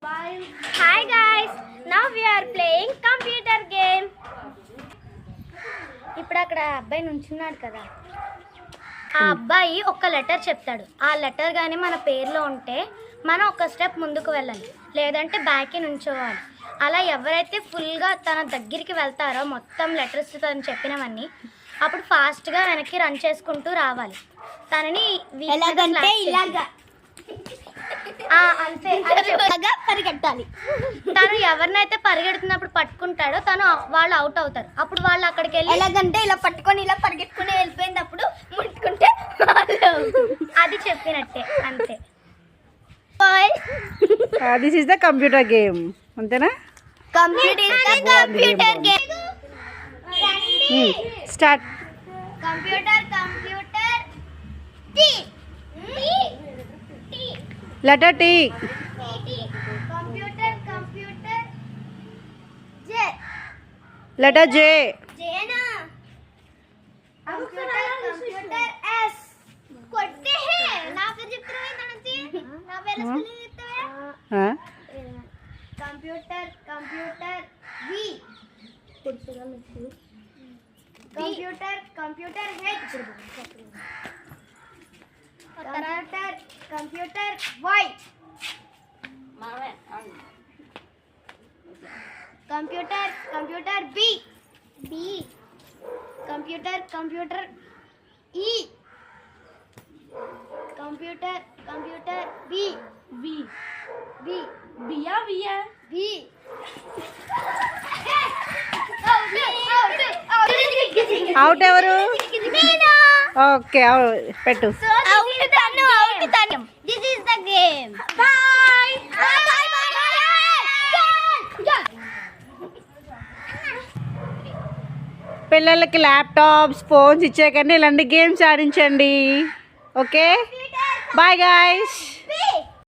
Hi guys, now we are playing computer game. ఇప్పుడు అక్కడ అబ్బాయి నుంచున్నాడు కదా, ఆ అబ్బాయి ఒక లెటర్ చెప్తాడు. ఆ లెటర్ కానీ మన పేరులో ఉంటే మనం ఒక స్టెప్ ముందుకు వెళ్ళాలి, లేదంటే బ్యాక్కి నుంచోవాలి. అలా ఎవరైతే ఫుల్గా తన దగ్గరికి వెళ్తారో మొత్తం లెటర్స్ తను చెప్పినవన్నీ, అప్పుడు ఫాస్ట్గా వెనక్కి రన్ చేసుకుంటూ రావాలి. తనని అంతే పరిగెట్టాలి. తను ఎవరినైతే పరిగెడుతున్నప్పుడు పట్టుకుంటాడో వాళ్ళు అవుట్ అవుతారు. అప్పుడు వాళ్ళు అక్కడికి వెళ్ళి ఎలాగంటే ఇలా పట్టుకొని ఇలా పరిగెట్టుకుని వెళ్ళిపోయినప్పుడు ముట్టుకుంటే అది చెప్పినట్టే, అంతే. This is the computer game, అంతేనా? Computer game start. Computer letter T. Computer J letter J. ना कंप्यूटर एस కొట్టే హే నా పేరు చెప్తావే తనకి నా పేరు స్పెల్లింగ్ చెప్తావే. Computer V computer H computer Y computer B computer E computer B बिया बी అవుట్ ఎవరు? ఓకే, పెట్టు. This is the game. Bye. పిల్లలకి ల్యాప్టాప్స్, ఫోన్స్ ఇచ్చే కన్నా ఇలాంటి గేమ్స్ ఆడించండి. Okay, bye guys.